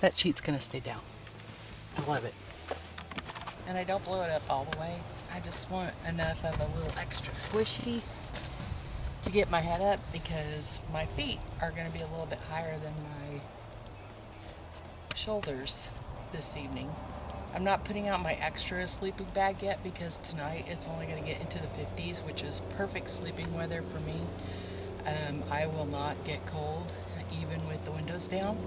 That sheet's gonna stay down. I love it. And I don't blow it up all the way. I just want enough of a little extra squishy to get my head up, because my feet are gonna be a little bit higher than my shoulders this evening. I'm not putting out my extra sleeping bag yet, because tonight it's only going to get into the 50s, which is perfect sleeping weather for me. I will not get cold even with the windows down,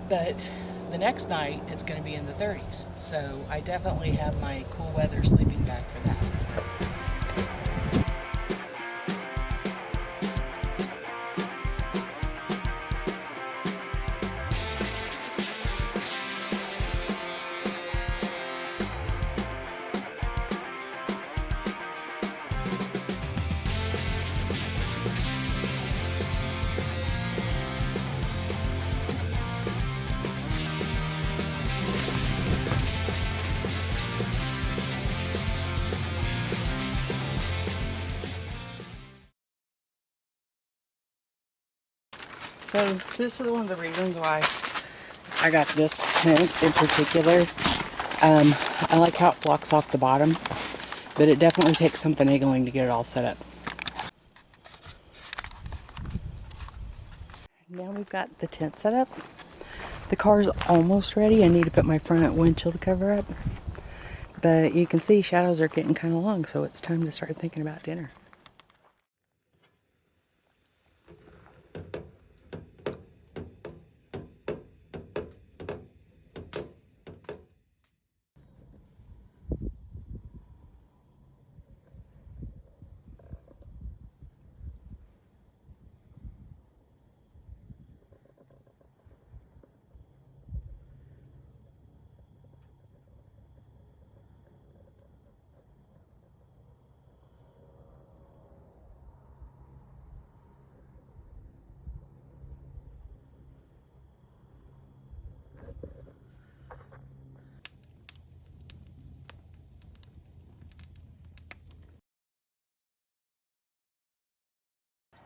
but the next night it's going to be in the 30s, so I definitely have my cool weather sleeping bag for that. So this is one of the reasons why I got this tent in particular. I like how it blocks off the bottom, but it definitely takes some finagling to get it all set up. Now we've got the tent set up. The car's almost ready. I need to put my front windshield cover up, but you can see shadows are getting kind of long, so it's time to start thinking about dinner.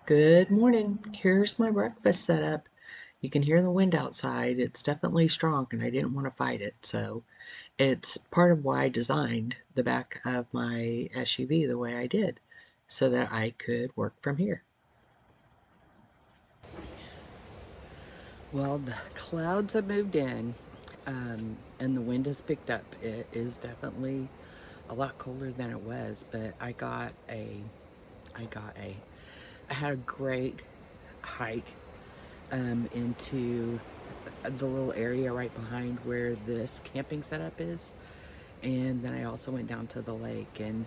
Good morning. Here's my breakfast setup. You can hear the wind outside. It's definitely strong, and I didn't want to fight it. So it's part of why I designed the back of my SUV the way I did, so that I could work from here. Well, the clouds have moved in, and the wind has picked up. It is definitely a lot colder than it was, but I had a great hike into the little area right behind where this camping setup is, and then I also went down to the lake, and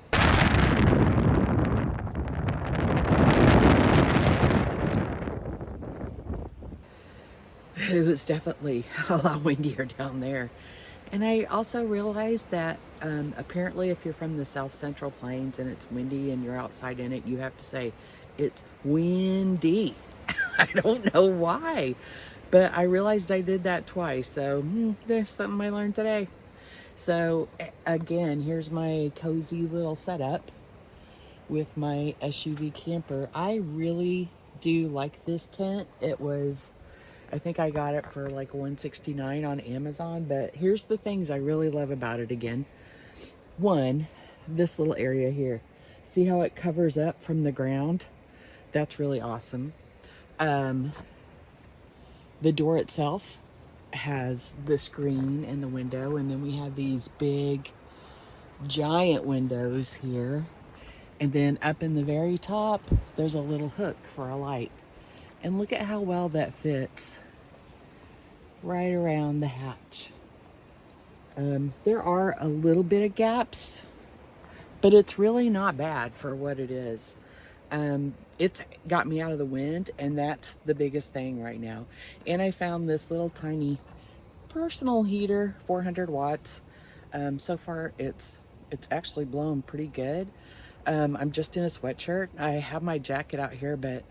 it was definitely a lot windier down there. And I also realized that apparently if you're from the South Central Plains and it's windy and you're outside in it, you have to say it's windy. I don't know why, but I realized I did that twice. So there's something I learned today. So again, here's my cozy little setup with my SUV camper. I really do like this tent. I think I got it for like $169 on Amazon, but here's the things I really love about it again. One, this little area here. See how it covers up from the ground? That's really awesome. The door itself has the screen and the window, and then we have these big, giant windows here. And then up in the very top, there's a little hook for a light. And look at how well that fits right around the hatch. There are a little bit of gaps, but it's really not bad for what it is. It's got me out of the wind, and that's the biggest thing right now. And I found this little tiny personal heater, 400 watts. So far it's actually blown pretty good. I'm just in a sweatshirt. I have my jacket out here, but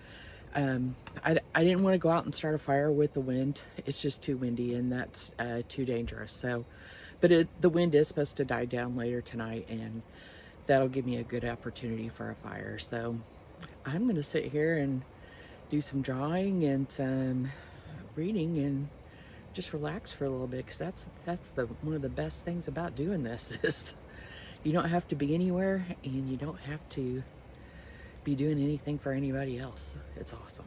I didn't want to go out and start a fire with the wind. It's just too windy, and that's too dangerous. So, but the wind is supposed to die down later tonight, and that'll give me a good opportunity for a fire. So I'm going to sit here and do some drawing and some reading and just relax for a little bit, because that's the one of the best things about doing this is you don't have to be anywhere, and you don't have to be doing anything for anybody else. It's awesome.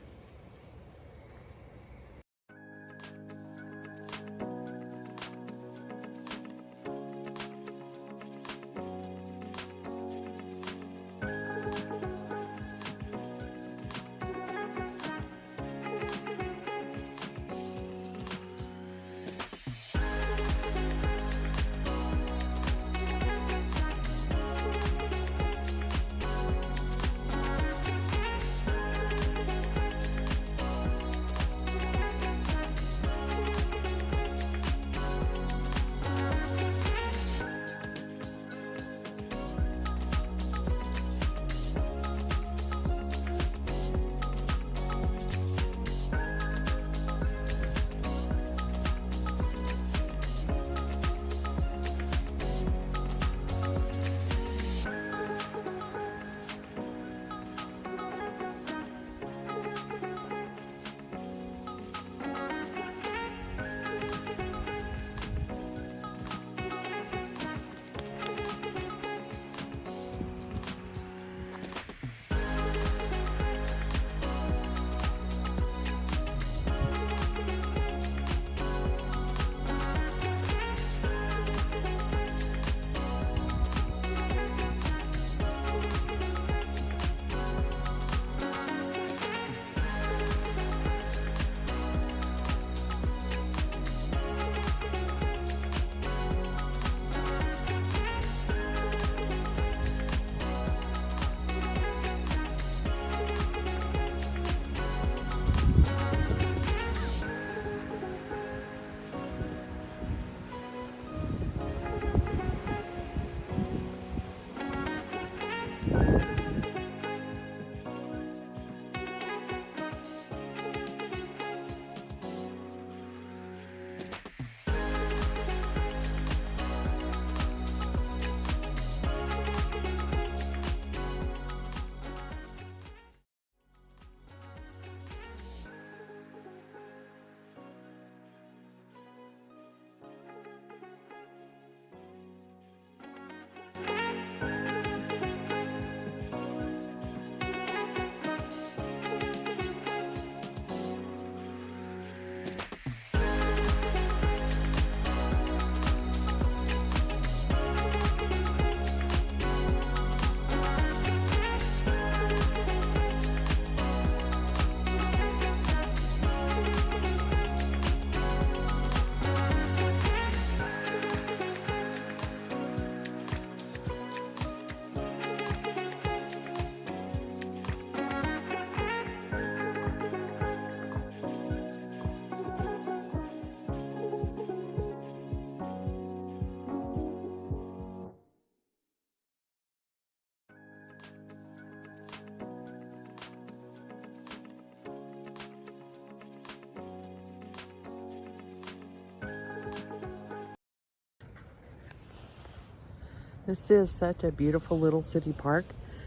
This is such a beautiful little city park,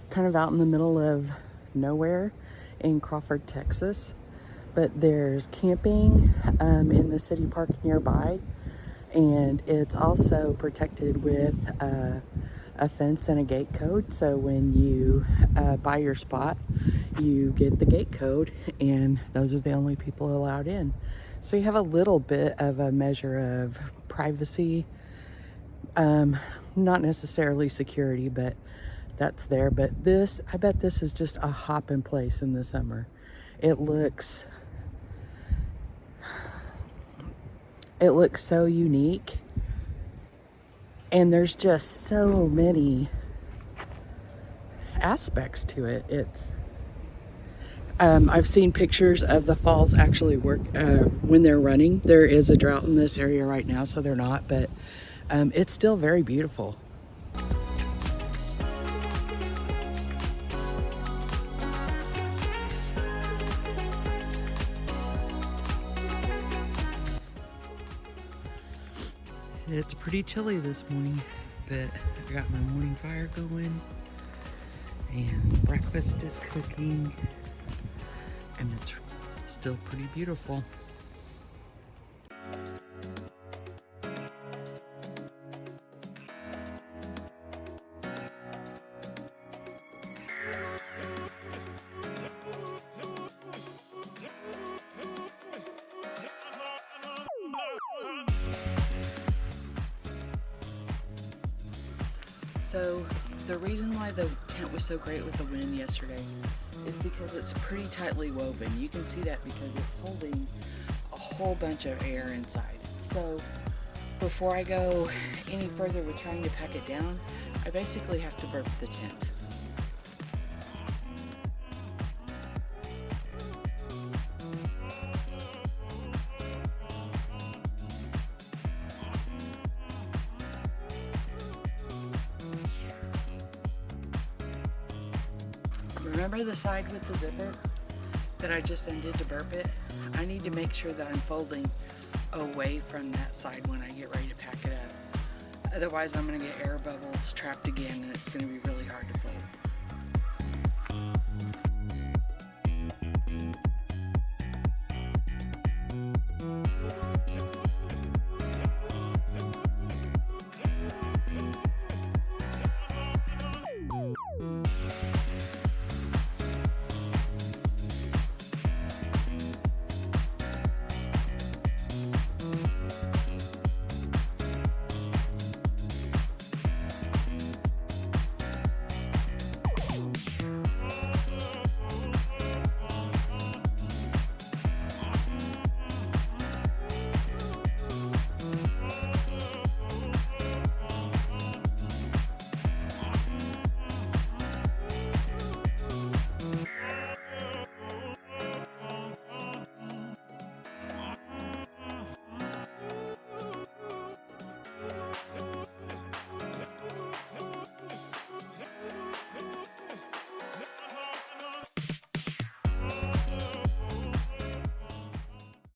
kind of out in the middle of nowhere in Crawford, Texas. But there's camping in the city park nearby, and it's also protected with a fence and a gate code. So when you buy your spot, you get the gate code, and those are the only people allowed in. So you have a little bit of a measure of privacy. Not necessarily security, but that's there. But this, I bet this is just a hopping place in the summer. It looks so unique, and there's just so many aspects to it. It's I've seen pictures of the falls actually work when they're running. There is a drought in this area right now, so they're not, but it's still very beautiful. It's pretty chilly this morning, but I got my morning fire going, and breakfast is cooking, and it's still pretty beautiful. So the reason why the tent was so great with the wind yesterday is because it's pretty tightly woven. You can see that because it's holding a whole bunch of air inside. So before I go any further with trying to pack it down, I basically have to burp the tent. Remember the side with the zipper that I just undid to burp it? I need to make sure that I'm folding away from that side when I get ready to pack it up. Otherwise I'm going to get air bubbles trapped again and it's going to be really hard to fold.